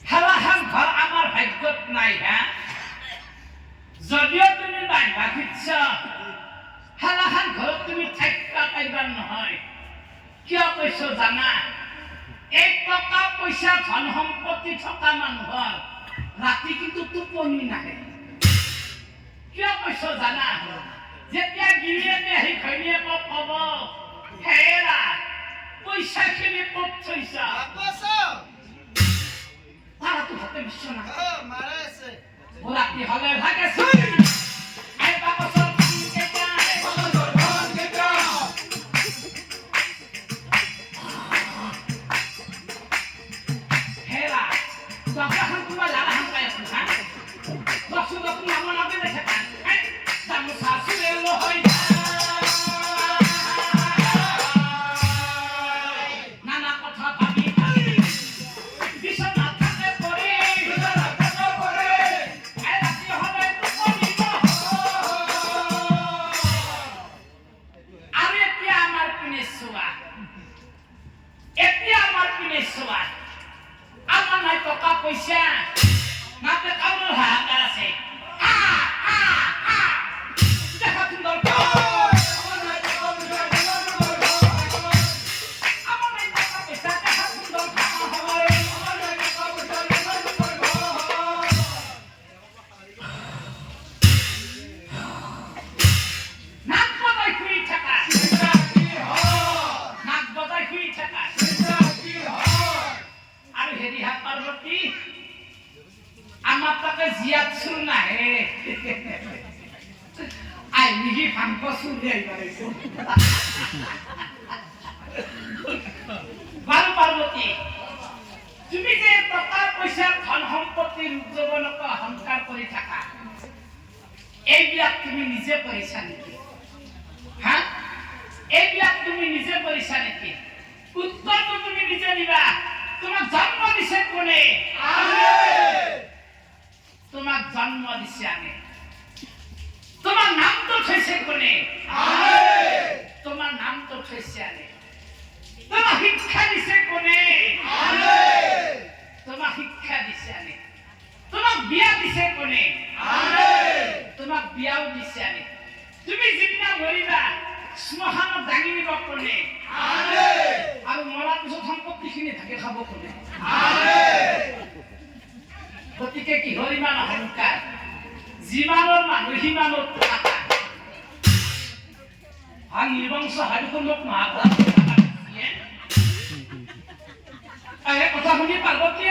হেলাখান ঘৰ আমাৰ ভাগ্যত নাই হা যদিও তুমি বান্ধা খুজিছ হেলাখান ঘৰত তুমি থাকিবা পাৰিবা নহয় কিয় কৈছো জানা এই টকা পইচা ধন সম্পত্তি থকা মানুহৰ ৰাতি কিন্তু টোপনি নাহে কিয় কৈছো জানা যেতিয়া গিৰিয়েকে আহি ঘৈণীয়েকক ক'ব হেৰা পইচাখিনি ক'ত থৈছা তাৰাতো হাতে বিশ্বনা ৰাতি হ'লে ভাগে পইচা মাতে কাউর হাহাকার আছে দেখা সুন্দর আমার তাকে জিয়াত শুরু না হে আই নিহি ভাঙ্গ শুরু আইবারেছো ভাল পার্বতী তুমি যে টাকা পয়সা ধন সম্পত্তির উদ্যোগনক অহংকার করে থাকা এইবিলাক তুমি নিজে কৰিছা নেকি হা এইবিলাক তুমি নিজে কৰিছা নেকি উত্তৰটো তুমি নিজে দিবা তোমাক জন্ম দিছে কোনে তোমাক জন্ম দিছে আমি তোমার নাম তো থৈছে কোনে তোমার নাম তো থৈছে আমি তোমার শিক্ষা দিছে কোনে তোমার শিক্ষা দিছে আমি তোমাক বিয়া দিছে কোনে তোমাক বিয়াও দিছে আমি তুমি যিদিনা মৰিবা শ্মশানত দাঙি নিব কোনে আৰু মৰাৰ পিছত সম্পত্তিখিনি ঢাকি খাব কোনে গতিকে কিহৰ ইমান অহংকাৰ যিমানৰ মানুহ সিমানৰ টকা আৰ নিৰ্বংশ হাৰিকন লোক মহাভাৰত কথা শুনি পাৰ্বতী